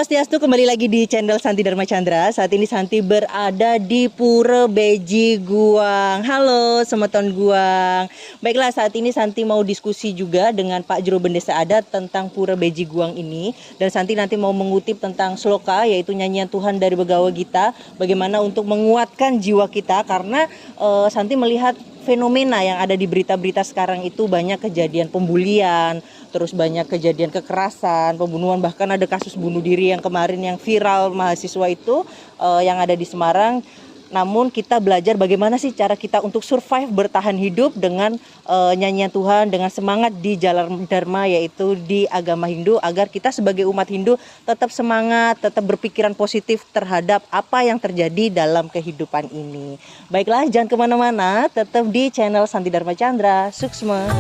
Swastiastu, kembali lagi di channel Santi Dharma Chandra. Saat ini Santi berada di Pura Beji Guang. Halo Semeton Guang. Baiklah, saat ini Santi mau diskusi juga dengan Pak Juru Bendesa Adat tentang Pura Beji Guang ini. Dan Santi nanti mau mengutip tentang sloka, yaitu nyanyian Tuhan dari Begawa Gita. Bagaimana untuk menguatkan jiwa kita, karena Santi melihat fenomena yang ada di berita-berita sekarang itu banyak kejadian pembulian, terus banyak kejadian kekerasan, pembunuhan, bahkan ada kasus bunuh diri yang kemarin yang viral mahasiswa itu yang ada di Semarang. Namun kita belajar bagaimana sih cara kita untuk survive, bertahan hidup dengan nyanyian Tuhan, dengan semangat di jalan Dharma, yaitu di agama Hindu, agar kita sebagai umat Hindu tetap semangat, tetap berpikiran positif terhadap apa yang terjadi dalam kehidupan ini. Baiklah, jangan kemana-mana, tetap di channel Santi Dharma Chandra. Suksma.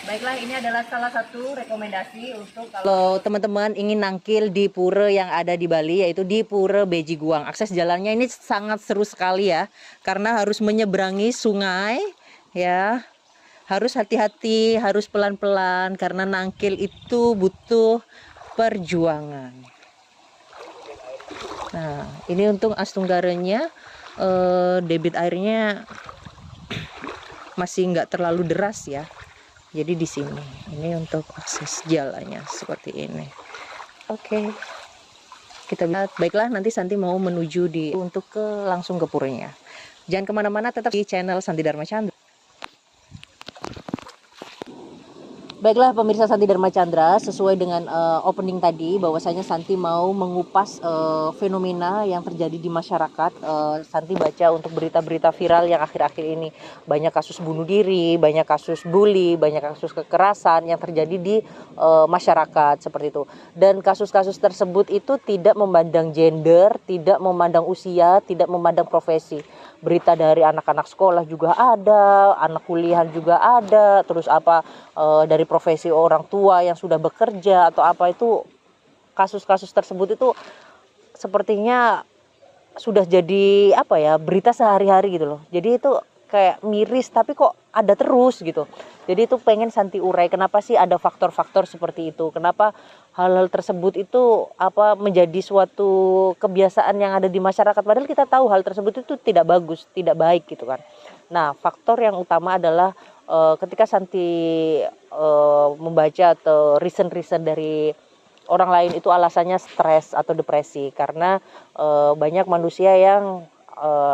Baiklah, ini adalah salah satu rekomendasi untuk kalau teman-teman ingin nangkil di pura yang ada di Bali, yaitu di Pura Beji Guang. Akses jalannya ini sangat seru sekali ya, karena harus menyeberangi sungai ya. Harus hati-hati, harus pelan-pelan, karena nangkil itu butuh perjuangan. Nah, ini untuk Astunggaranya, debit airnya masih nggak terlalu deras ya. Jadi di sini, ini untuk akses jalannya seperti ini. Oke, kita lihat. Baiklah, nanti Santi mau menuju untuk langsung ke puranya. Jangan kemana-mana, tetap di channel Santi Dharma Chandra. Baiklah pemirsa Santi Dharma Chandra, sesuai dengan opening tadi, bahwasanya Santi mau mengupas fenomena yang terjadi di masyarakat. Santi baca untuk berita-berita viral yang akhir-akhir ini, banyak kasus bunuh diri, banyak kasus bully, banyak kasus kekerasan yang terjadi di masyarakat seperti itu. Dan kasus-kasus tersebut itu tidak memandang gender, tidak memandang usia, tidak memandang profesi. Berita dari anak-anak sekolah juga ada, anak kuliahan juga ada, terus dari profesi orang tua yang sudah bekerja atau apa, itu kasus-kasus tersebut itu sepertinya sudah jadi berita sehari-hari gitu loh. Jadi itu kayak miris, tapi kok ada terus gitu. Jadi itu pengen Santi urai, kenapa sih ada faktor-faktor seperti itu, kenapa hal-hal tersebut itu menjadi suatu kebiasaan yang ada di masyarakat, padahal kita tahu hal tersebut itu tidak bagus, tidak baik gitu kan. Nah, faktor yang utama adalah ketika Santi membaca atau reason dari orang lain, itu alasannya stres atau depresi, karena banyak manusia yang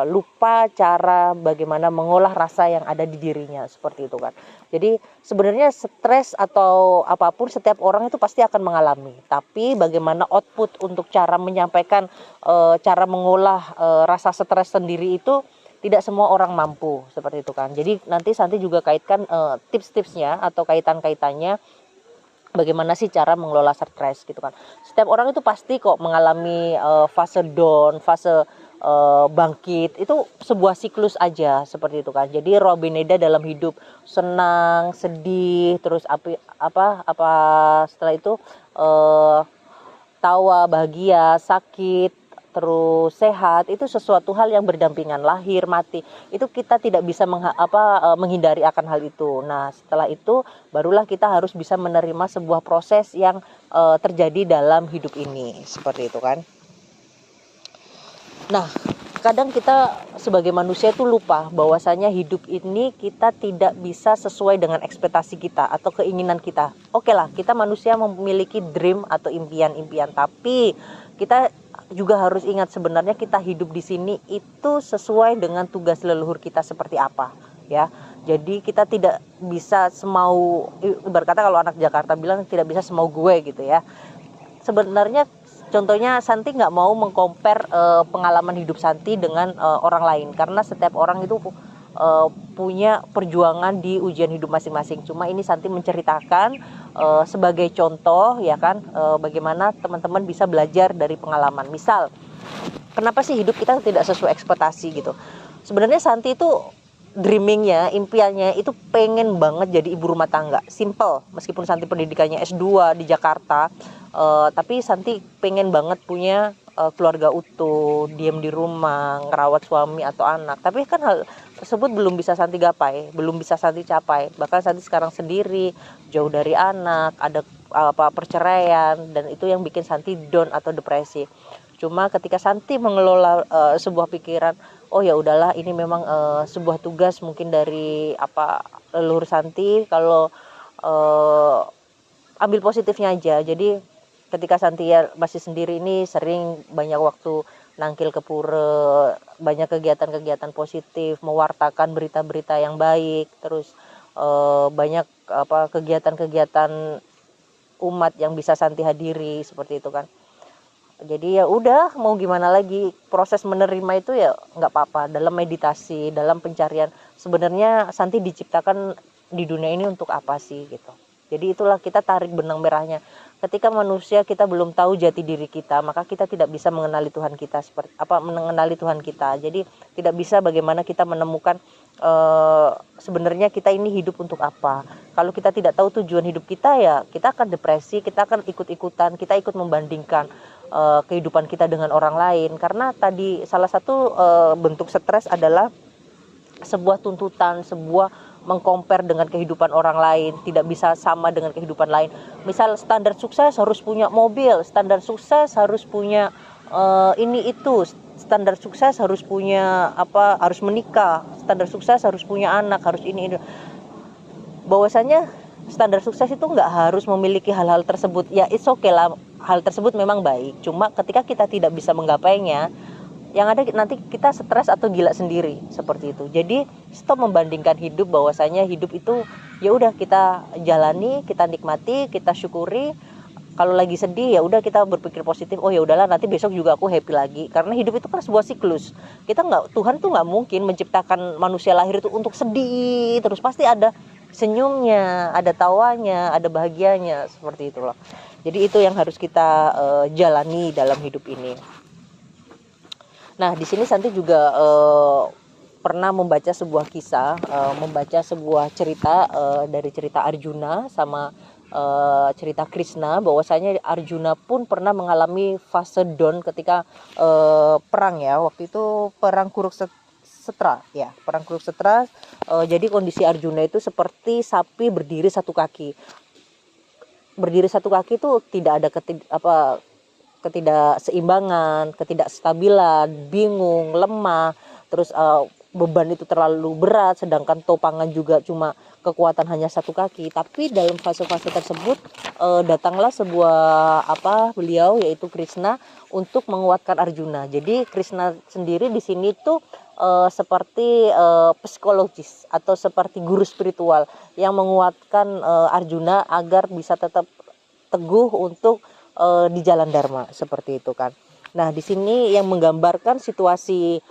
lupa cara bagaimana mengolah rasa yang ada di dirinya, seperti itu kan. Jadi sebenarnya stres atau apapun setiap orang itu pasti akan mengalami, tapi bagaimana output untuk cara menyampaikan, cara mengolah rasa stres sendiri itu tidak semua orang mampu, seperti itu kan. Jadi nanti Santi juga kaitkan tips-tipsnya atau kaitan-kaitannya bagaimana sih cara mengelola stres gitu kan. Setiap orang itu pasti kok mengalami fase down, fase bangkit, itu sebuah siklus aja, seperti itu kan. Jadi Robineda dalam hidup, senang, sedih, terus setelah itu tawa, bahagia, sakit, terus sehat, itu sesuatu hal yang berdampingan, lahir, mati. Itu kita tidak bisa menghindari akan hal itu. Nah, setelah itu barulah kita harus bisa menerima sebuah proses yang terjadi dalam hidup ini, seperti itu kan. Nah, kadang kita sebagai manusia itu lupa bahwasanya hidup ini kita tidak bisa sesuai dengan ekspektasi kita atau keinginan kita. Oke lah, kita manusia memiliki dream atau impian-impian, tapi kita juga harus ingat sebenarnya kita hidup di sini itu sesuai dengan tugas leluhur kita seperti apa, ya. Jadi kita tidak bisa semau, ibarat kata kalau anak Jakarta bilang tidak bisa semau gue gitu ya. Sebenarnya contohnya Santi nggak mau mengcompare pengalaman hidup Santi dengan orang lain, karena setiap orang itu punya perjuangan di ujian hidup masing-masing. Cuma ini Santi menceritakan sebagai contoh ya kan, bagaimana teman-teman bisa belajar dari pengalaman. Misal, kenapa sih hidup kita tidak sesuai ekspektasi gitu. Sebenarnya Santi itu dreamingnya, impiannya itu pengen banget jadi ibu rumah tangga. Simple, meskipun Santi pendidikannya S2 di Jakarta, tapi Santi pengen banget punya keluarga utuh, diam di rumah, ngerawat suami atau anak. Tapi kan hal tersebut belum bisa Santi gapai, belum bisa Santi capai. Bahkan Santi sekarang sendiri, jauh dari anak, ada perceraian, dan itu yang bikin Santi down atau depresi. Cuma ketika Santi mengelola sebuah pikiran, oh ya udahlah, ini memang sebuah tugas mungkin dari leluhur Santi, kalau ambil positifnya aja. Jadi ketika Santi masih sendiri ini sering banyak waktu nangkil ke pura, banyak kegiatan-kegiatan positif, mewartakan berita-berita yang baik, terus banyak kegiatan-kegiatan umat yang bisa Santi hadiri seperti itu kan. Jadi ya udah, mau gimana lagi, proses menerima itu ya nggak apa-apa. Dalam meditasi, dalam pencarian, sebenarnya Santi diciptakan di dunia ini untuk apa sih gitu. Jadi itulah kita tarik benang merahnya. Ketika manusia kita belum tahu jati diri kita, maka kita tidak bisa mengenali Tuhan kita mengenali Tuhan kita. Jadi tidak bisa bagaimana kita menemukan sebenarnya kita ini hidup untuk apa. Kalau kita tidak tahu tujuan hidup kita, ya kita akan depresi, kita akan ikut-ikutan, kita ikut membandingkan kehidupan kita dengan orang lain. Karena tadi salah satu bentuk stres adalah sebuah tuntutan, sebuah mengcompare dengan kehidupan orang lain, tidak bisa sama dengan kehidupan lain. Misal standar sukses harus punya mobil, standar sukses harus punya ini itu, standar sukses harus punya harus menikah, standar sukses harus punya anak, harus ini. Bahwasanya standar sukses itu nggak harus memiliki hal-hal tersebut. Ya it's okay lah, hal tersebut memang baik. Cuma ketika kita tidak bisa menggapainya, yang ada nanti kita stres atau gila sendiri seperti itu. Jadi stop membandingkan hidup, bahwasanya hidup itu ya udah kita jalani, kita nikmati, kita syukuri. Kalau lagi sedih ya udah kita berpikir positif, oh ya udahlah, nanti besok juga aku happy lagi. Karena hidup itu kan sebuah siklus. Tuhan tuh nggak mungkin menciptakan manusia lahir itu untuk sedih terus. Pasti ada senyumnya, ada tawanya, ada bahagianya, seperti itu loh. Jadi itu yang harus kita jalani dalam hidup ini. Nah, di sini Santi juga pernah membaca sebuah kisah, membaca sebuah cerita dari cerita Arjuna sama cerita Krishna, bahwasanya Arjuna pun pernah mengalami fase down ketika perang ya. Waktu itu perang Kurukshetra ya, perang Kurukshetra. Jadi kondisi Arjuna itu seperti sapi berdiri satu kaki. Berdiri satu kaki itu tidak ada ketidakseimbangan, ketidakstabilan, bingung, lemah, terus beban itu terlalu berat, sedangkan topangan juga cuma kekuatan hanya satu kaki. Tapi dalam fase-fase tersebut datanglah sebuah beliau yaitu Krishna untuk menguatkan Arjuna. Jadi Krishna sendiri di sini tuh seperti psikologis atau seperti guru spiritual yang menguatkan Arjuna agar bisa tetap teguh untuk di jalan dharma, seperti itu kan. Nah, di sini yang menggambarkan situasi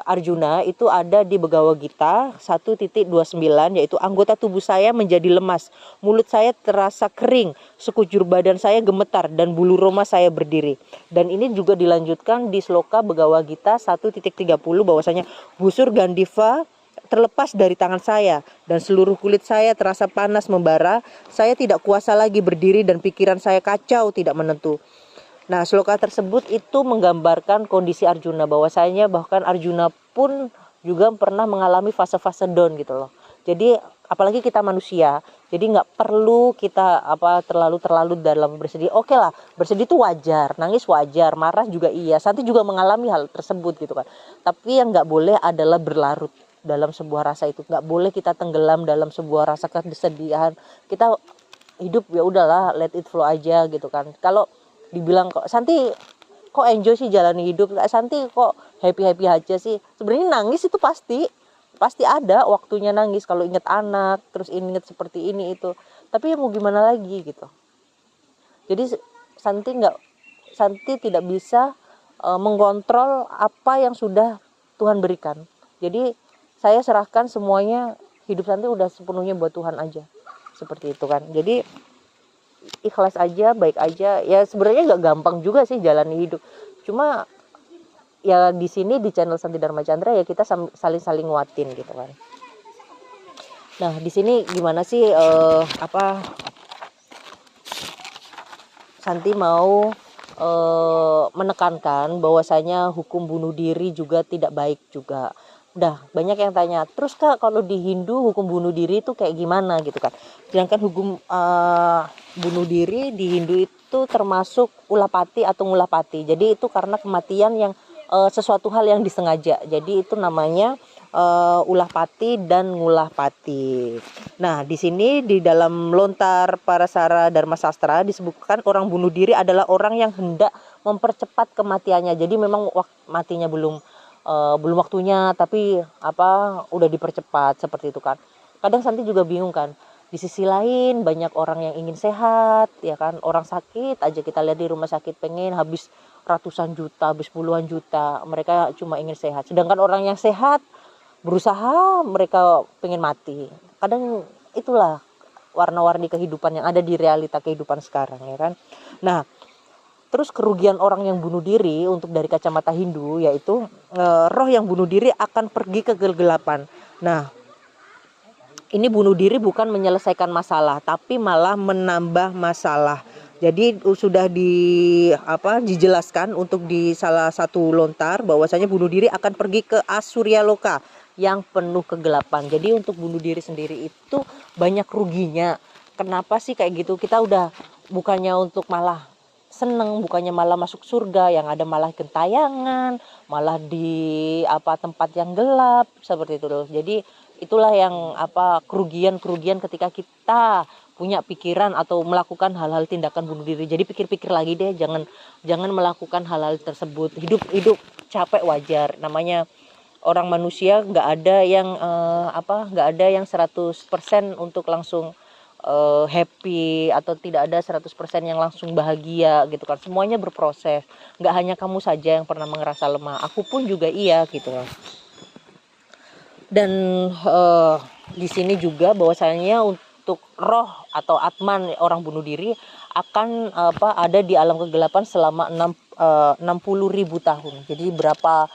Arjuna itu ada di Bhagavad Gita 1.29, yaitu anggota tubuh saya menjadi lemas, mulut saya terasa kering, sekujur badan saya gemetar, dan bulu roma saya berdiri. Dan ini juga dilanjutkan di sloka Bhagavad Gita 1.30, bahwasanya busur Gandiva terlepas dari tangan saya dan seluruh kulit saya terasa panas membara. Saya tidak kuasa lagi berdiri dan pikiran saya kacau tidak menentu. Nah, sloka tersebut itu menggambarkan kondisi Arjuna, bahwasanya bahkan Arjuna pun juga pernah mengalami fase-fase down gitu loh. Jadi apalagi kita manusia, jadi nggak perlu kita terlalu dalam bersedih. Oke lah, bersedih itu wajar, nangis wajar, marah juga iya. Santi juga mengalami hal tersebut gitu kan. Tapi yang nggak boleh adalah berlarut dalam sebuah rasa itu. Nggak boleh kita tenggelam dalam sebuah rasa kesedihan. Kita hidup ya udahlah, let it flow aja gitu kan. Kalau dibilang kok Santi kok enjoy sih jalani hidup, Santi kok happy aja sih, sebenarnya nangis itu pasti ada waktunya nangis kalau inget anak, terus inget seperti ini itu. Tapi ya mau gimana lagi gitu. Jadi Santi tidak bisa mengontrol apa yang sudah Tuhan berikan. Jadi saya serahkan semuanya, hidup Santi udah sepenuhnya buat Tuhan aja, seperti itu kan. Jadi ikhlas aja, baik aja. Ya sebenarnya nggak gampang juga sih jalani hidup. Cuma ya di sini di channel Santi Dharma Chandra ya kita saling nguatin gitu kan. Nah di sini gimana sih Santi mau menekankan bahwasanya hukum bunuh diri juga tidak baik juga. Udah banyak yang tanya, terus Kak kalau di Hindu hukum bunuh diri itu kayak gimana gitu kan. Sedangkan hukum bunuh diri di Hindu itu termasuk ulapati atau ngulapati. Jadi itu karena kematian yang sesuatu hal yang disengaja. Jadi itu namanya ulah pati dan ngulah pati. Nah, di sini di dalam Lontar Parasara Dharma Sastra disebutkan orang bunuh diri adalah orang yang hendak mempercepat kematiannya. Jadi memang matinya belum waktunya, tapi udah dipercepat seperti itu kan. Kadang Santi juga bingung kan. Di sisi lain banyak orang yang ingin sehat, ya kan. Orang sakit aja kita lihat di rumah sakit pengen habis ratusan juta, habis puluhan juta. Mereka cuma ingin sehat. Sedangkan orang yang sehat berusaha mereka pengen mati. Kadang itulah warna-warni kehidupan yang ada di realita kehidupan sekarang ya kan. Nah, terus kerugian orang yang bunuh diri untuk dari kacamata Hindu yaitu roh yang bunuh diri akan pergi ke kegelapan. Nah, ini bunuh diri bukan menyelesaikan masalah tapi malah menambah masalah. Jadi sudah dijelaskan untuk di salah satu lontar bahwasanya bunuh diri akan pergi ke Asurya Loka yang penuh kegelapan. Jadi untuk bunuh diri sendiri itu banyak ruginya. Kenapa sih kayak gitu? Kita udah bukannya untuk malah seneng, bukannya malah masuk surga, yang ada malah gentayangan, malah di tempat yang gelap seperti itu loh. Jadi itulah yang kerugian ketika kita punya pikiran atau melakukan hal-hal tindakan bunuh diri. Jadi pikir-pikir lagi deh, jangan melakukan hal-hal tersebut. Hidup capek wajar, namanya orang manusia, nggak ada yang 100% untuk langsung happy atau tidak ada 100% yang langsung bahagia gitu kan. Semuanya berproses. Nggak hanya kamu saja yang pernah merasa lemah, aku pun juga iya gitu kan. Dan di sini juga bahwasanya untuk roh atau atman orang bunuh diri akan ada di alam kegelapan selama 60.000 tahun. Jadi berapa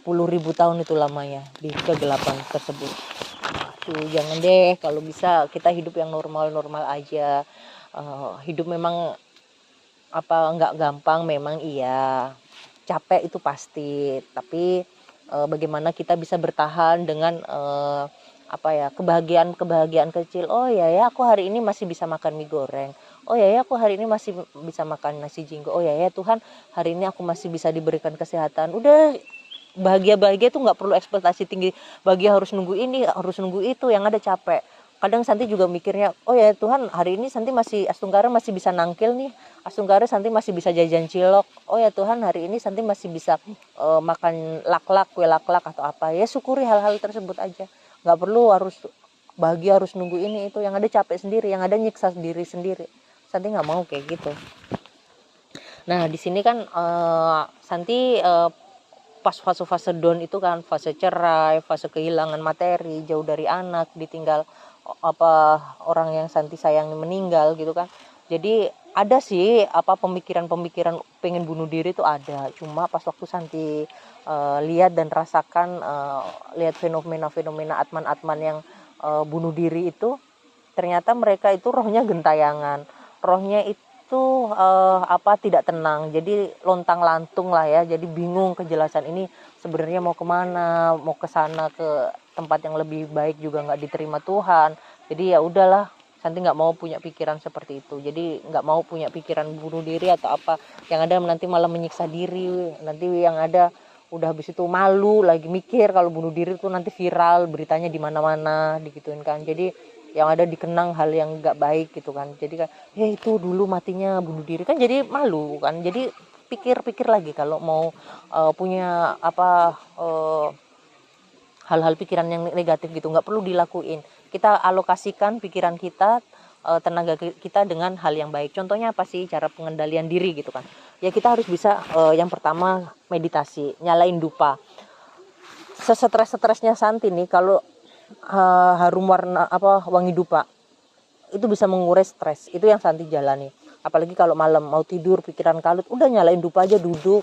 puluh ribu tahun itu lamanya di kegelapan tersebut. Aduh, jangan deh, kalau bisa kita hidup yang normal-normal aja. Hidup memang nggak gampang, memang iya. Capek itu pasti, tapi bagaimana kita bisa bertahan dengan kebahagiaan kecil. Oh ya aku hari ini masih bisa makan mie goreng. Oh ya aku hari ini masih bisa makan nasi jinggo. Oh ya Tuhan, hari ini aku masih bisa diberikan kesehatan. Udah, bahagia itu nggak perlu ekspektasi tinggi. Bahagia harus nunggu ini, harus nunggu itu, yang ada capek. Kadang Santi juga mikirnya, oh ya Tuhan, hari ini Santi Astunggara masih bisa nangkil nih. Astunggara Santi masih bisa jajan cilok. Oh ya Tuhan, hari ini Santi masih bisa makan kue laklak atau apa. Ya syukuri hal-hal tersebut aja. Nggak perlu harus bahagia harus nunggu ini itu, yang ada capek sendiri, yang ada nyiksa diri sendiri. Santi nggak mau kayak gitu. Nah di sini kan Santi pas fase-fase down itu kan, fase cerai, fase kehilangan materi, jauh dari anak, ditinggal orang yang Santi sayangi meninggal gitu kan. Jadi ada sih pemikiran-pemikiran pengen bunuh diri itu ada. Cuma pas waktu Santi lihat dan rasakan, lihat fenomena-fenomena atman-atman yang bunuh diri itu, ternyata mereka itu rohnya gentayangan, rohnya itu tidak tenang, jadi lontang-lantung lah ya. Jadi bingung kejelasan ini sebenarnya mau kemana, mau ke sana ke tempat yang lebih baik juga nggak diterima Tuhan. Jadi ya udahlah, Santi nggak mau punya pikiran seperti itu. Jadi nggak mau punya pikiran bunuh diri atau apa, yang ada nanti malah menyiksa diri. Nanti yang ada udah habis itu malu lagi mikir kalau bunuh diri itu nanti viral beritanya di mana-mana digituin kan. Jadi yang ada dikenang hal yang nggak baik gitu kan. Jadi kan ya itu dulu matinya bunuh diri kan, jadi malu kan. Jadi pikir-pikir lagi kalau mau punya hal-hal pikiran yang negatif gitu, nggak perlu dilakuin. Kita alokasikan pikiran kita, tenaga kita dengan hal yang baik. Contohnya apa sih cara pengendalian diri gitu kan. Ya kita harus bisa yang pertama meditasi, nyalain dupa. Sesetres-stresnya Santi nih kalau harum wangi dupa itu bisa mengurai stres. Itu yang Santi jalani. Apalagi kalau malam mau tidur pikiran kalut, udah nyalain dupa aja, duduk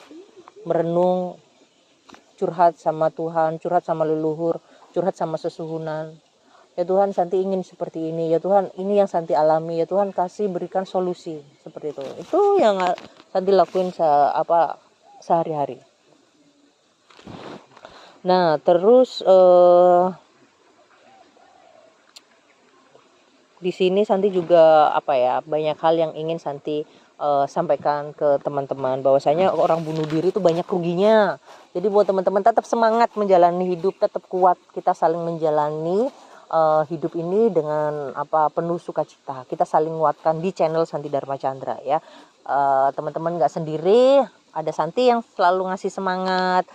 merenung, curhat sama Tuhan, curhat sama leluhur, curhat sama sesuhunan. Ya Tuhan, Santi ingin seperti ini. Ya Tuhan, ini yang Santi alami. Ya Tuhan, kasih berikan solusi seperti itu. Itu yang Santi lakuin sehari-hari. Nah, terus di sini Santi juga banyak hal yang ingin Santi sampaikan ke teman-teman, bahwasanya orang bunuh diri itu banyak ruginya. Jadi buat teman-teman tetap semangat menjalani hidup, tetap kuat, kita saling menjalani hidup ini dengan penuh sukacita. Kita saling nguatkan di channel Santi Dharma Chandra ya. Teman-teman nggak sendiri, ada Santi yang selalu ngasih semangat.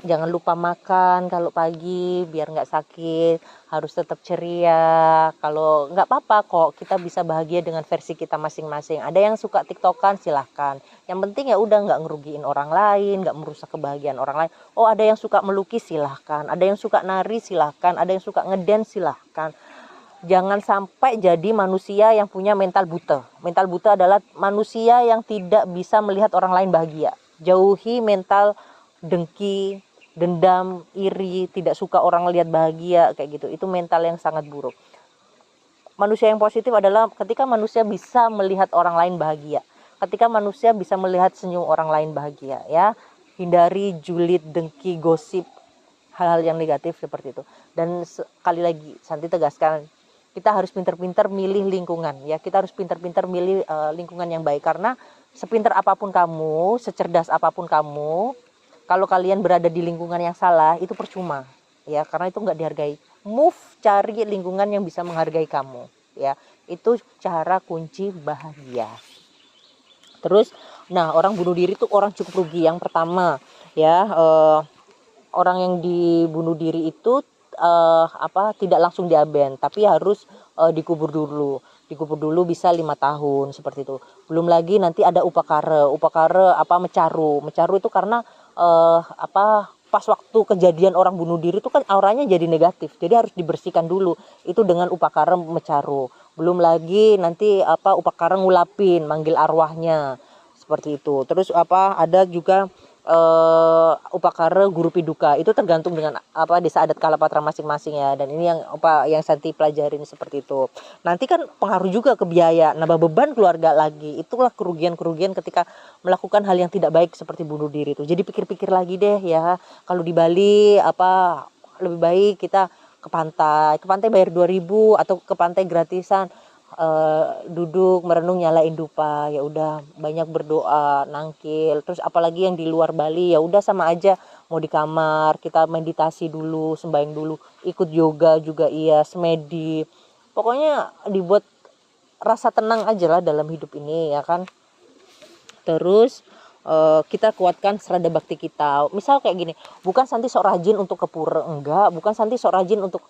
Jangan lupa makan kalau pagi biar nggak sakit, harus tetap ceria. Kalau nggak apa-apa kok, kita bisa bahagia dengan versi kita masing-masing. Ada yang suka tiktokan, silahkan. Yang penting ya udah nggak ngerugiin orang lain, nggak merusak kebahagiaan orang lain. Oh, ada yang suka melukis, silahkan. Ada yang suka nari, silahkan. Ada yang suka ngedance, silahkan. Jangan sampai jadi manusia yang punya mental buta. Mental buta adalah manusia yang tidak bisa melihat orang lain bahagia. Jauhi mental dengki, dendam, iri, tidak suka orang lihat bahagia kayak gitu. Itu mental yang sangat buruk. Manusia yang positif adalah ketika manusia bisa melihat orang lain bahagia. Ketika manusia bisa melihat senyum orang lain bahagia ya. Hindari julid, dengki, gosip, hal-hal yang negatif seperti itu. Dan sekali lagi Santi tegaskan, kita harus pintar-pintar milih lingkungan ya. Kita harus pintar-pintar milih lingkungan yang baik, karena sepintar apapun kamu, secerdas apapun kamu, kalau kalian berada di lingkungan yang salah, itu percuma ya, karena itu nggak dihargai. Move, cari lingkungan yang bisa menghargai kamu ya. Itu cara kunci bahagia. Terus orang bunuh diri itu orang cukup rugi. Yang pertama ya, orang yang dibunuh diri itu tidak langsung diaben, tapi harus dikubur dulu bisa 5 tahun seperti itu. Belum lagi nanti ada upakara mecaru itu karena pas waktu kejadian orang bunuh diri itu kan auranya jadi negatif, jadi harus dibersihkan dulu itu dengan upakara mecaru. Belum lagi nanti upakara ngulapin, manggil arwahnya seperti itu. Terus ada juga upakara guru piduka, itu tergantung dengan desa adat Kalapatra masing-masing ya. Dan ini yang Santi pelajarin seperti itu. Nanti kan pengaruh juga ke biaya, nambah beban keluarga lagi. Itulah kerugian-kerugian ketika melakukan hal yang tidak baik seperti bunuh diri itu. Jadi pikir-pikir lagi deh ya, kalau di Bali lebih baik kita ke pantai bayar 2.000 atau ke pantai gratisan, duduk merenung nyalain dupa, ya udah banyak berdoa, nangkil. Terus apalagi yang di luar Bali, ya udah sama aja, mau di kamar kita meditasi dulu, sembahyang dulu, ikut yoga juga iya, semedi. Pokoknya dibuat rasa tenang aja lah dalam hidup ini ya kan. Terus kita kuatkan serada bakti kita. Misal kayak gini, bukan Santi sok rajin untuk ke pura, enggak, bukan Santi sok rajin untuk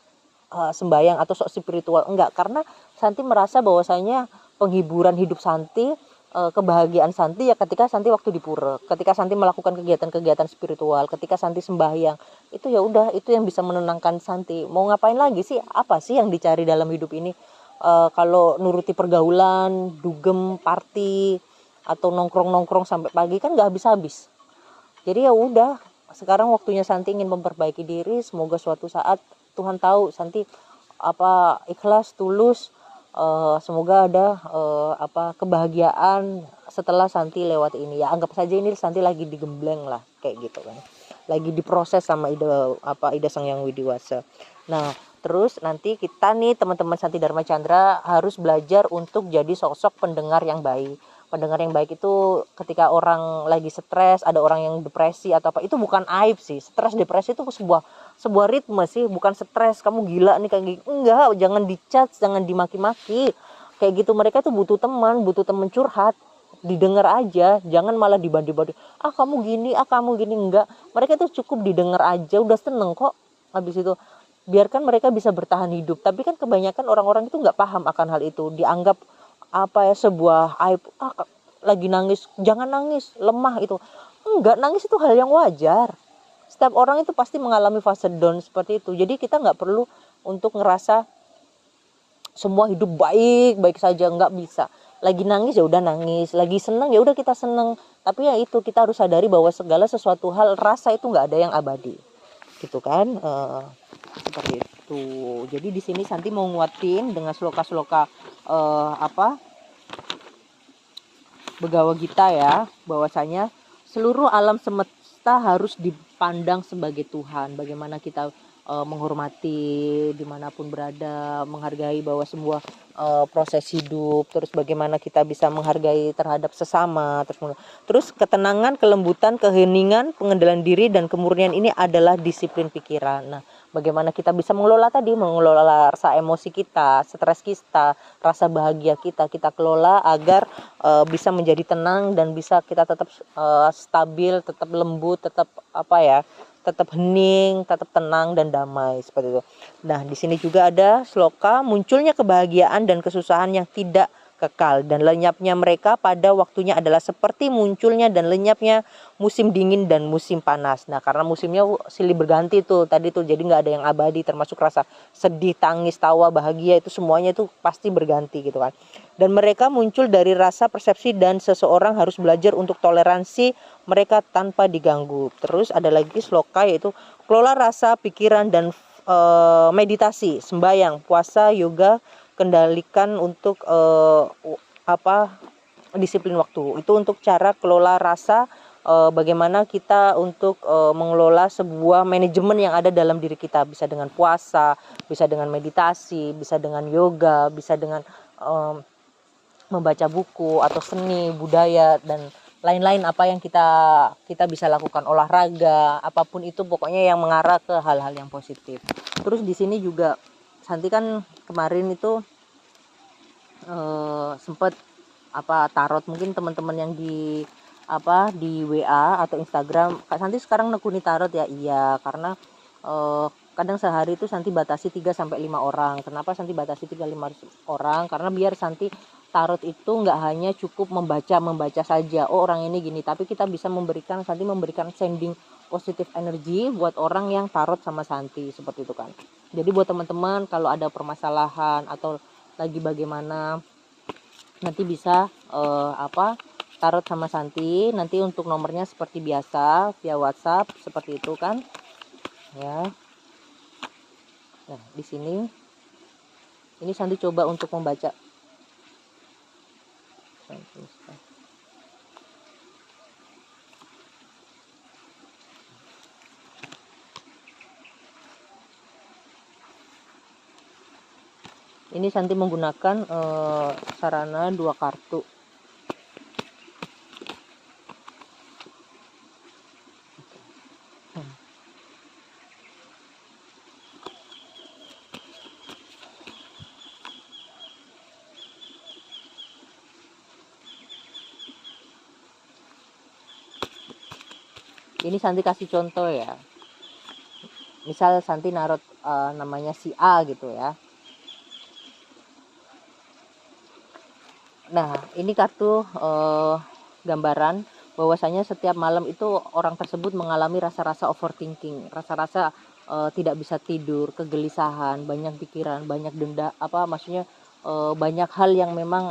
sembahyang atau sok spiritual, enggak, karena Santi merasa bahwasanya penghiburan hidup Santi, kebahagiaan Santi ya ketika Santi waktu di pura, ketika Santi melakukan kegiatan-kegiatan spiritual, ketika Santi sembahyang, itu ya udah, itu yang bisa menenangkan Santi. Mau ngapain lagi sih, apa sih yang dicari dalam hidup ini? Kalau nuruti pergaulan, dugem, party, atau nongkrong sampai pagi kan nggak habis-habis. Jadi ya udah, sekarang waktunya Santi ingin memperbaiki diri. Semoga suatu saat Tuhan tahu Santi ikhlas, tulus. Semoga ada kebahagiaan setelah Santi lewat ini ya. Anggap saja ini Santi lagi digembleng lah kayak gitu kan, lagi diproses sama Ida Sang Yang Widiwasa. Nah terus nanti kita nih teman-teman Santi Dharma Chandra harus belajar untuk jadi sosok pendengar yang baik. Pendengar yang baik itu ketika orang lagi stres, ada orang yang depresi atau apa, itu bukan aib sih. Stres, depresi itu sebuah ritme sih, bukan stres kamu gila nih kayak gitu. Enggak, jangan dicat, jangan dimaki-maki. Kayak gitu, mereka tuh butuh teman curhat, didengar aja, jangan malah dibanding-banding. Kamu gini, kamu gini, enggak. Mereka tuh cukup didengar aja udah seneng kok. Habis itu biarkan mereka bisa bertahan hidup. Tapi kan kebanyakan orang-orang itu enggak paham akan hal itu, dianggap sebuah aib. Lagi nangis, jangan nangis, lemah itu. Enggak, nangis itu hal yang wajar. Setiap orang itu pasti mengalami fase down seperti itu. Jadi kita nggak perlu untuk ngerasa semua hidup baik saja, nggak bisa. lagi nangis ya udah nangis, lagi seneng ya udah kita seneng. Tapi ya itu, kita harus sadari bahwa segala sesuatu hal, rasa itu nggak ada yang abadi, gitu kan. Seperti itu. Jadi di sini Santi mau nguatin dengan sloka-sloka Begawa Gita ya, bahwasanya seluruh alam semesta harus dipandang sebagai Tuhan. Bagaimana kita menghormati dimanapun berada, menghargai bahwa semua proses hidup, terus bagaimana kita bisa menghargai terhadap sesama, terus ketenangan, kelembutan, keheningan, pengendalian diri dan kemurnian ini adalah disiplin pikiran. Nah, bagaimana kita bisa mengelola rasa emosi kita, stres kita, rasa bahagia kita kelola agar bisa menjadi tenang dan bisa kita tetap stabil, tetap lembut, tetap tetap hening, tetap tenang dan damai, seperti itu. Nah, di sini juga ada sloka, munculnya kebahagiaan dan kesusahan yang tidak kekal dan lenyapnya mereka pada waktunya adalah seperti munculnya dan lenyapnya musim dingin dan musim panas. Nah, karena musimnya silih berganti tuh tadi tuh, jadi nggak ada yang abadi, termasuk rasa sedih, tangis, tawa, bahagia, itu semuanya itu pasti berganti gitu kan. Dan mereka muncul dari rasa persepsi dan seseorang harus belajar untuk toleransi mereka tanpa diganggu. Terus ada lagi sloka, yaitu kelola rasa, pikiran dan meditasi, sembayang, puasa, yoga, kendalikan untuk disiplin waktu. Itu untuk cara kelola rasa, bagaimana kita untuk mengelola sebuah manajemen yang ada dalam diri kita, bisa dengan puasa, bisa dengan meditasi, bisa dengan yoga, bisa dengan membaca buku atau seni budaya dan lain-lain, apa yang kita bisa lakukan, olahraga, apapun itu pokoknya yang mengarah ke hal-hal yang positif. Terus di sini juga Santi kan kemarin itu sempat tarot, mungkin teman-teman yang di WA atau Instagram, Kak Santi sekarang nekuni tarot ya. Iya, karena kadang sehari itu Santi batasi 3-5 orang. Kenapa Santi batasi 3-5 orang? Karena biar Santi tarot itu nggak hanya cukup membaca saja, oh orang ini gini, tapi kita bisa Santi memberikan sending positif energi buat orang yang tarot sama Santi, seperti itu kan. Jadi buat teman-teman kalau ada permasalahan atau lagi bagaimana, nanti bisa tarot sama Santi. Nanti untuk nomornya seperti biasa via WhatsApp, seperti itu kan ya. Nah, di sini ini Santi coba untuk membaca. Ini Santi menggunakan sarana 2 kartu. Ini Santi kasih contoh ya. Misal Santi narot namanya si A gitu ya. Nah, ini kartu gambaran bahwasanya setiap malam itu orang tersebut mengalami rasa-rasa overthinking, rasa-rasa tidak bisa tidur, kegelisahan, banyak pikiran, banyak maksudnya banyak hal yang memang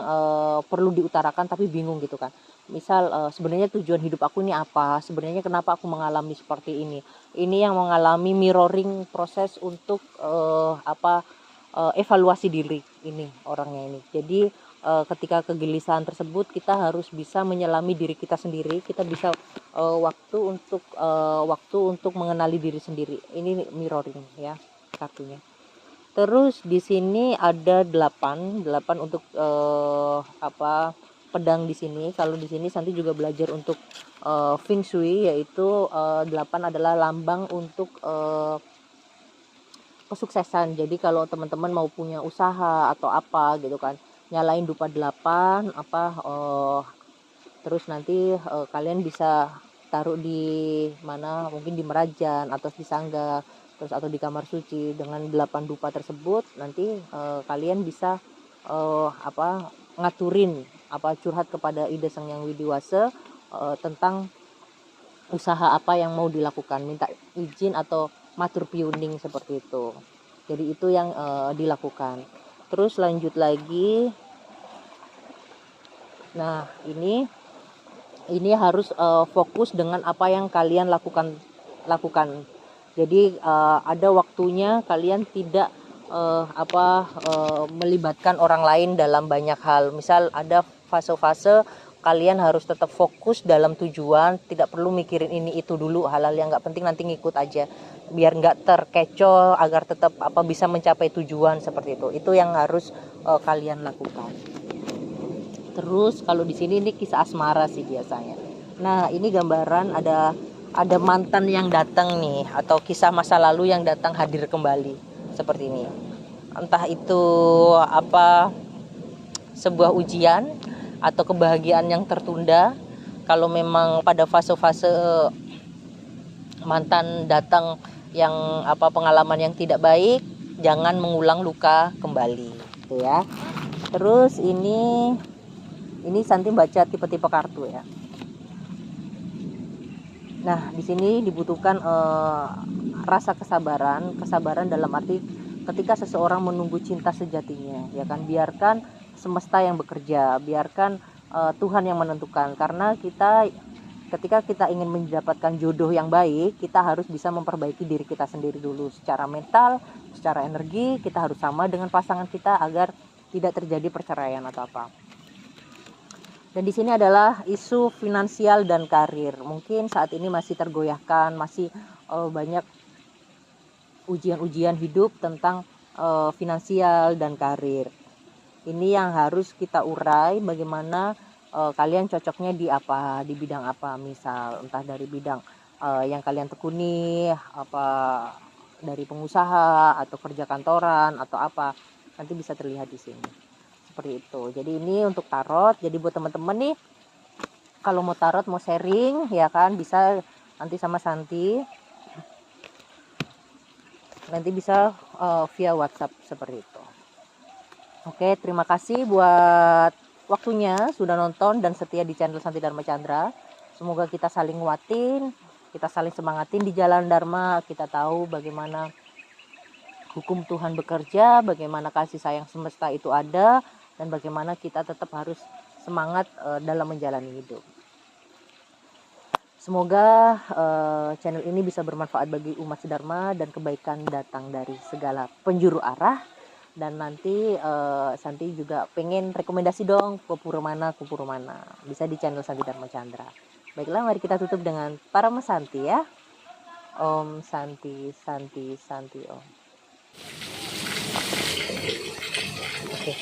perlu diutarakan tapi bingung gitu kan. Misal sebenarnya tujuan hidup aku ini apa, sebenarnya kenapa aku mengalami seperti ini yang mengalami mirroring proses untuk evaluasi diri ini orangnya ini. Jadi ketika kegelisahan tersebut kita harus bisa menyelami diri kita sendiri, kita bisa waktu untuk mengenali diri sendiri. Ini mirroring ya kartunya. Terus di sini ada 8 untuk pedang di sini. Kalau di sini Santi juga belajar untuk Feng Shui, yaitu 8 adalah lambang untuk kesuksesan. Jadi kalau teman-teman mau punya usaha atau apa gitu kan, nyalain dupa 8 terus nanti kalian bisa taruh di mana, mungkin di merajan atau di sangga, terus atau di kamar suci. Dengan 8 dupa tersebut nanti kalian bisa ngaturin curhat kepada Ida Sang Yang Widiwasa tentang usaha apa yang mau dilakukan, minta izin atau matur piuning, seperti itu. Jadi itu yang dilakukan. Terus lanjut lagi, Nah, ini harus fokus dengan apa yang kalian lakukan. Jadi ada waktunya kalian tidak melibatkan orang lain dalam banyak hal. Misal ada fase-fase kalian harus tetap fokus dalam tujuan, tidak perlu mikirin ini itu dulu, hal-hal yang nggak penting nanti ngikut aja, biar nggak terkecoh, agar tetap bisa mencapai tujuan seperti itu. Itu yang harus kalian lakukan. Terus kalau di sini ini kisah asmara sih biasanya. Nah, ini gambaran ada mantan yang datang nih, atau kisah masa lalu yang datang hadir kembali seperti ini. Entah itu sebuah ujian atau kebahagiaan yang tertunda. Kalau memang pada fase-fase mantan datang yang pengalaman yang tidak baik, jangan mengulang luka kembali, gitu ya. Terus ini Santi baca tipe-tipe kartu ya. Nah, di sini dibutuhkan rasa kesabaran dalam arti ketika seseorang menunggu cinta sejatinya, ya kan, biarkan semesta yang bekerja, biarkan Tuhan yang menentukan, karena ketika kita ingin mendapatkan jodoh yang baik, kita harus bisa memperbaiki diri kita sendiri dulu secara mental, secara energi. Kita harus sama dengan pasangan kita agar tidak terjadi perceraian atau apa. Dan di sini adalah isu finansial dan karir. Mungkin saat ini masih tergoyahkan, masih banyak ujian-ujian hidup tentang finansial dan karir. Ini yang harus kita urai, bagaimana kalian cocoknya di bidang apa, misal entah dari bidang yang kalian tekuni, dari pengusaha atau kerja kantoran atau apa, nanti bisa terlihat di sini. Seperti itu. Jadi ini untuk tarot. Jadi buat teman-teman nih, kalau mau tarot, mau sharing, ya kan, bisa nanti sama Santi. Nanti bisa via WhatsApp seperti itu. Oke, terima kasih buat waktunya sudah nonton dan setia di channel Santi Dharma Chandra. Semoga kita saling nguatin, kita saling semangatin di jalan Dharma. Kita tahu bagaimana hukum Tuhan bekerja, bagaimana kasih sayang semesta itu ada, dan bagaimana kita tetap harus semangat dalam menjalani hidup. Semoga channel ini bisa bermanfaat bagi umat sedharma dan kebaikan datang dari segala penjuru arah. Dan nanti Santi juga pengen rekomendasi dong ke pura mana, bisa di channel Santi Dharma Chandra. Baiklah, mari kita tutup dengan Parama Santi ya. Om Santi Santi Santi Om. Oke.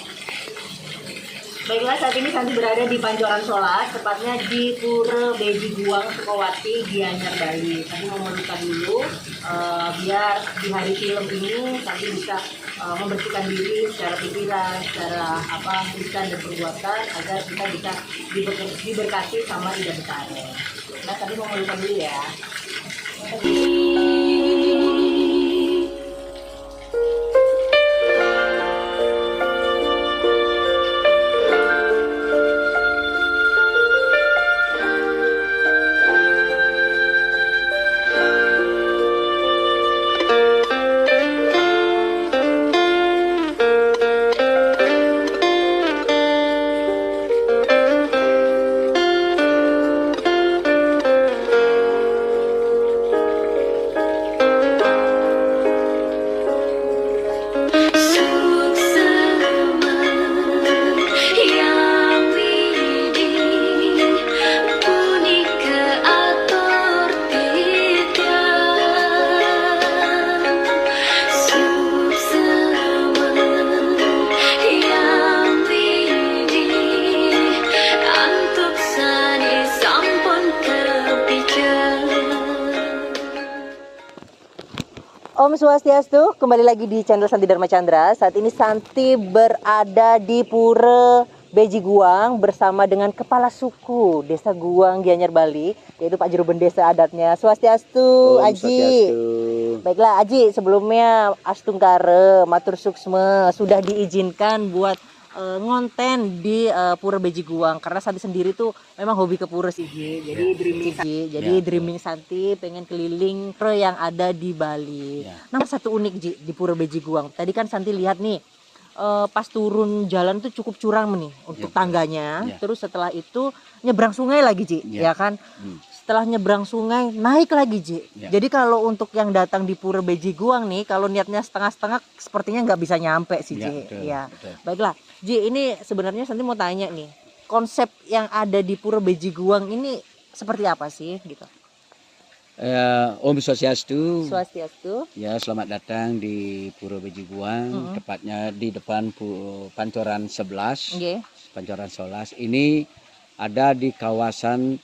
Baiklah, saat ini Santi berada di Pancoran Sholat, tepatnya di Pura Beji Guang, Sukawati, Gianyar, Bali. Santi mau meluka dulu, biar di hari film ini Santi bisa membersihkan diri secara pikiran, secara lisan dan perbuatan, agar kita bisa diberkati sama Ida Betara. Nah, Santi mau meluka dulu ya. Om Swastiastu, kembali lagi di channel Santi Dharma Chandra. Saat ini Santi berada di Pura Beji Guang bersama dengan Kepala Suku Desa Guang, Gianyar, Bali, yaitu Pak Juru Bendesa adatnya. Swastiastu, Aji. Swastiastu. Baiklah Aji, sebelumnya Astungkare, Matur Suksme, sudah diizinkan buat ngonten di Pura Beji Guang, karena Santi sendiri tuh memang hobi ke pura sih, jadi dreaming Santi pengen keliling yang ada di Bali. Nah, satu unik di Pura Beji Guang. Tadi kan Santi lihat nih pas turun jalan tuh cukup curam nih untuk Ya, tangganya. ya. Terus setelah itu nyebrang sungai lagi, Ji, ya Ya. kan? Hmm. Setelah nyebrang sungai naik lagi, Ji. Ya. Jadi kalau untuk yang datang di Pura Beji Guang nih, kalau niatnya setengah-setengah sepertinya nggak bisa nyampe sih, Ya, Ji. betul, Ya. betul. Baiklah, Ji, ini sebenarnya Santi mau tanya nih. Konsep yang ada di Pura Beji Guang ini seperti apa sih gitu? Om Swastiastu. Swastiastu. Ya, selamat datang di Pura Beji Guang, tepatnya di depan Pancoran 11. Nggih. Pancoran 11 ini ada di kawasan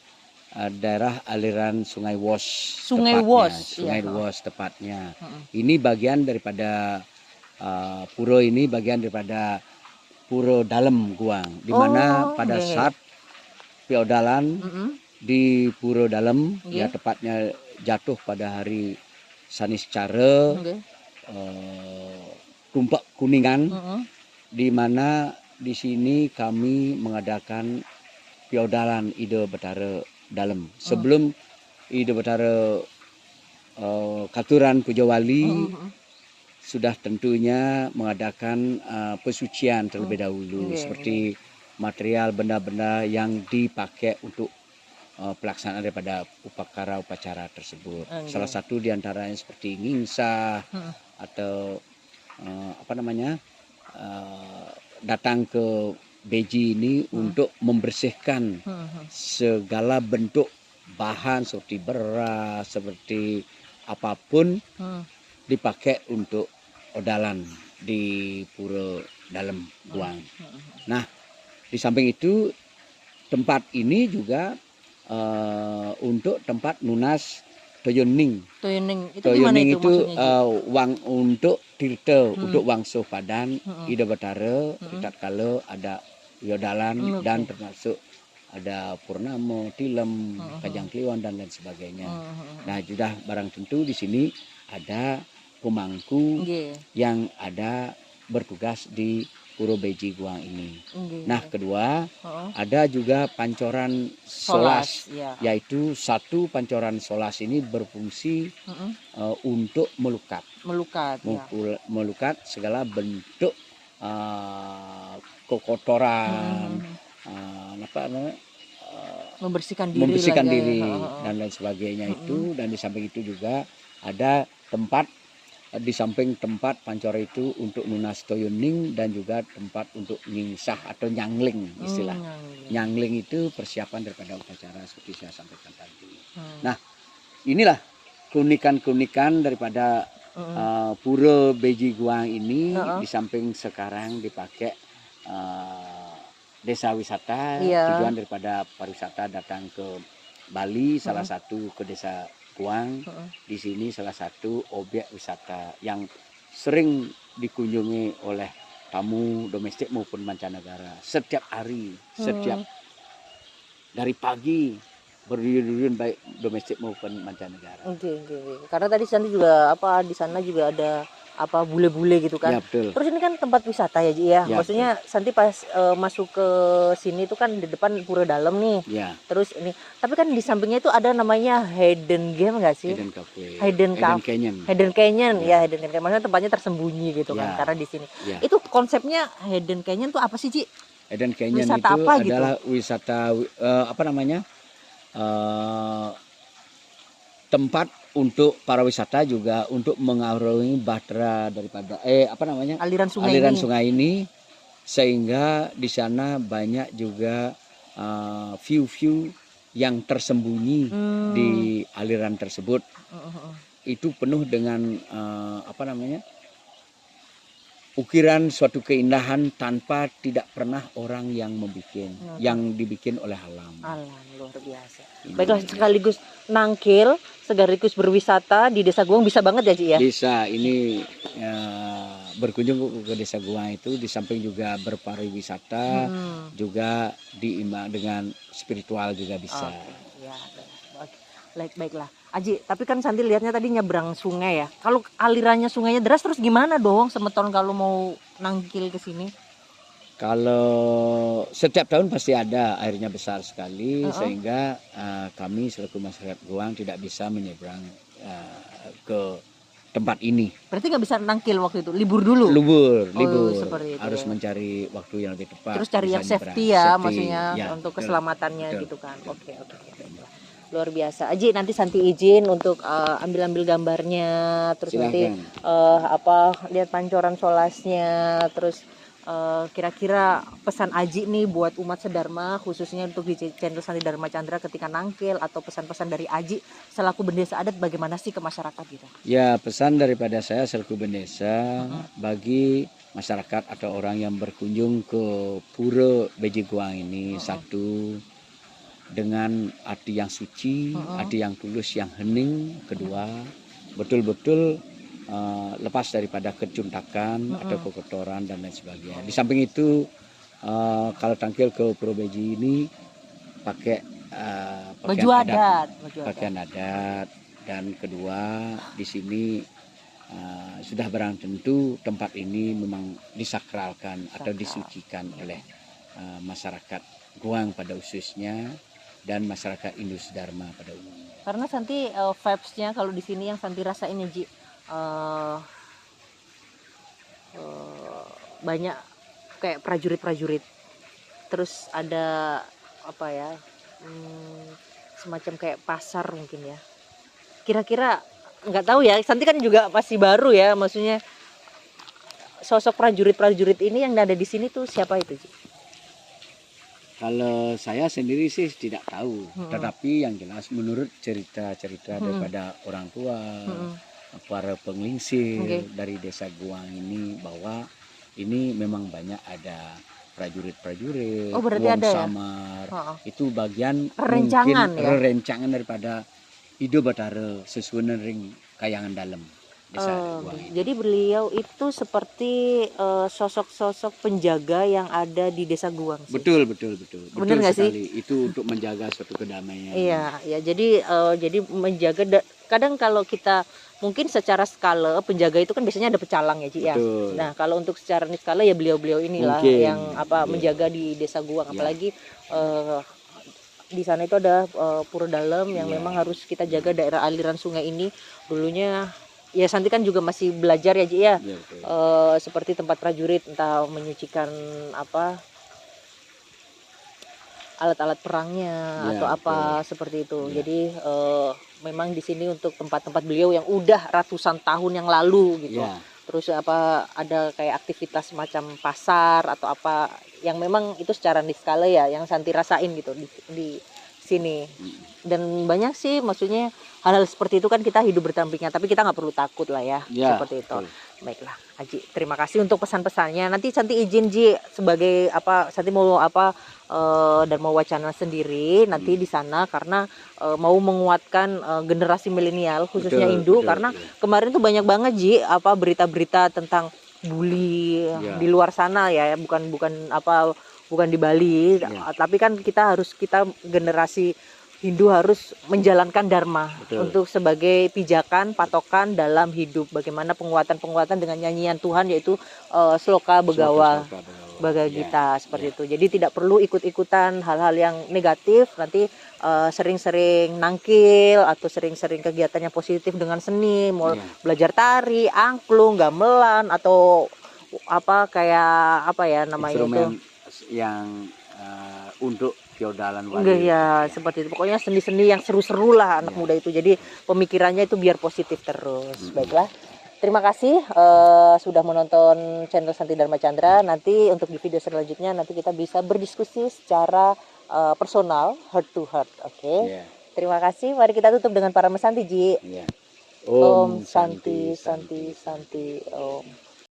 daerah aliran Sungai Wos. Sungai tepatnya. Wos, Sungai iya. Wos tepatnya. Ini bagian daripada pura ini bagian daripada pura dalam Guang, di mana pada nggih. saat feodalan di Pura Dalam, Nggih. ya tepatnya jatuh pada hari Saniscara, Nggih. Tumpak Kuningan, di mana di sini kami mengadakan feodalan Ida Betara Dalam. Sebelum Ida Betara Katuran Pujawali sudah tentunya mengadakan pesucian terlebih dahulu, seperti material benda-benda yang dipakai untuk pelaksanaan daripada upacara tersebut. Salah satu diantaranya seperti ngingsa atau datang ke Beji ini untuk membersihkan segala bentuk bahan seperti beras, seperti apapun dipakai untuk odalan di Pura Dalam Guang. Nah, di samping itu tempat ini juga untuk tempat nunas Toyoning. Toyoning itu gimana itu maksudnya? Wang untuk tirta, untuk wangsuh padan Ida Betara, tatkala ada yodalan dan termasuk ada Purnama, Tilem, Kajang Kliwon dan lain sebagainya. Nah, sudah barang tentu di sini ada pemangku yang ada bertugas di Pura Beji Guang ini. Nah, kedua ada juga pancoran solas, yaitu satu pancoran solas ini berfungsi untuk melukat segala bentuk kekotoran, membersihkan diri dan lain sebagainya itu. Dan di samping itu juga ada tempat di samping tempat pancora itu untuk nunas toyoning dan juga tempat untuk nyingsah atau nyangling istilah. Nyangling itu persiapan daripada upacara seperti saya sampaikan tadi. Nah, inilah keunikan-keunikan daripada Pura Beji Guang ini. Di samping sekarang dipakai desa wisata, tujuan daripada pariwisata datang ke Bali, salah satu ke desa Guang. Di sini salah satu objek wisata yang sering dikunjungi oleh tamu domestik maupun mancanegara. Setiap hari, setiap dari pagi berduyun-duyun baik domestik maupun mancanegara. Karena tadi Santi juga di sana juga ada bule-bule gitu kan. Ya, betul. Terus ini kan tempat wisata ya, Ji ya. Maksudnya betul. Santi pas masuk ke sini itu kan di depan Pura Dalam nih. Ya. Terus ini, tapi kan di sampingnya itu ada namanya Hidden Game nggak sih? Hidden Cafe. Hidden Canyon. Hidden Canyon. Maksudnya tempatnya tersembunyi gitu kan. Karena di sini. Itu konsepnya Hidden Canyon tuh apa sih, Ji? Hidden Canyon wisata itu apa, adalah gitu? Wisata tempat untuk para wisata juga untuk mengarungi bahtera daripada aliran sungai ini, sehingga di sana banyak juga view-view yang tersembunyi di aliran tersebut. Itu penuh dengan ukiran suatu keindahan tanpa tidak pernah orang yang membuat, yang dibikin oleh alam. Luar biasa. Baiklah, sekaligus nangkil, sekaligus berwisata di Desa Guang bisa banget ya, Ci ya? Bisa, ini berkunjung ke Desa Guang itu di samping juga berpariwisata, juga diimbang dengan spiritual juga bisa. Baiklah. Aji, tapi kan Santi lihatnya tadi nyebrang sungai ya. Kalau alirannya sungainya deras terus gimana dong semeton kalau mau nangkil ke sini? Kalau setiap tahun pasti ada, airnya besar sekali, sehingga kami selaku masyarakat Guang tidak bisa menyeberang ke tempat ini. Berarti nggak bisa nangkil waktu itu, libur dulu. Libur seperti itu harus ya. mencari waktu yang lebih tepat. Terus cari yang misalnya safety ya, safety, maksudnya ya, untuk betul, keselamatannya betul, gitu kan. betul. Oke. Baiklah. Luar biasa. Aji, nanti Santi izin untuk ambil gambarnya, terus nanti lihat pancoran solasnya, terus kira-kira pesan Aji nih buat umat sedharma, khususnya untuk di channel Santi Dharma Chandra ketika nangkil, atau pesan-pesan dari Aji selaku bendesa adat bagaimana sih ke masyarakat gitu? Ya, pesan daripada saya selaku bendesa bagi masyarakat atau orang yang berkunjung ke Pura Beji Guang ini, satu, dengan hati yang suci, hati yang tulus, yang hening. Kedua, betul-betul lepas daripada kecuntakan atau kekotoran dan lain sebagainya. Di samping itu, kalau tangkil ke Pura Beji ini pakai pakaian adat. Dan kedua, di sini sudah barang tentu tempat ini memang disakralkan atau disucikan oleh masyarakat Guang pada khususnya, dan masyarakat Indus Dharma pada umumnya. Karena Santi vibes-nya kalau di sini yang Santi rasain ya Ji, banyak kayak prajurit-prajurit, terus ada apa ya, semacam kayak pasar mungkin ya. Kira-kira nggak tahu ya, Santi kan juga masih baru ya, maksudnya sosok prajurit-prajurit ini yang ada di sini tuh siapa itu Ji? Kalau saya sendiri sih tidak tahu, tetapi yang jelas menurut cerita-cerita daripada orang tua, para penglingsir dari desa Guang ini, bahwa ini memang banyak ada prajurit-prajurit, Wong Samar, itu bagian rencangan mungkin rencangan daripada Ido Batara sesuai ring kayangan dalam. Jadi beliau itu seperti sosok-sosok penjaga yang ada di desa Guang sih. Betul Bener nggak sih? Itu untuk menjaga suatu kedamaian. Iya, jadi menjaga. Kadang kalau kita mungkin secara skala penjaga itu kan biasanya ada pecalang ya Ci ya. Nah kalau untuk secara skala ya beliau inilah mungkin, yang menjaga di desa Guang, apalagi di sana itu ada pura dalam yang memang harus kita jaga daerah aliran sungai ini. Dulunya ya Santi kan juga masih belajar ya Ji ya, seperti tempat prajurit entah menyucikan alat-alat perangnya atau apa seperti itu. Jadi memang di sini untuk tempat-tempat beliau yang udah ratusan tahun yang lalu gitu. Terus ada kayak aktivitas semacam pasar atau apa yang memang itu secara niskala ya yang Santi rasain gitu di sini. Dan banyak sih, maksudnya hal-hal seperti itu kan kita hidup berdampingan, tapi kita nggak perlu takut lah ya, seperti itu. Baiklah Haji, terima kasih untuk pesan-pesannya. Nanti Santi izin Ji sebagai Santi mau dan mau wacana sendiri nanti di sana, karena mau menguatkan generasi milenial khususnya Hindu, karena kemarin tuh banyak banget Ji berita-berita tentang bully di luar sana ya, bukan di Bali, tapi kan kita generasi Hindu harus menjalankan dharma untuk sebagai pijakan patokan dalam hidup. Bagaimana penguatan dengan nyanyian Tuhan, yaitu sloka Begawa Gita seperti itu. Jadi tidak perlu ikut-ikutan hal-hal yang negatif. Nanti sering-sering nangkil atau sering-sering kegiatan yang positif dengan seni, mau belajar tari, angklung, gamelan, atau instrumen yang untuk feodalan seperti itu. Pokoknya seni-seni yang seru-seru lah anak muda itu. Jadi pemikirannya itu biar positif terus. Baiklah. Terima kasih sudah menonton channel Santi Dharma Chandra. Nanti untuk di video selanjutnya nanti kita bisa berdiskusi secara personal, heart to heart. Oke. Terima kasih. Mari kita tutup dengan para mesanti Ji. Om Santi Santi. Om.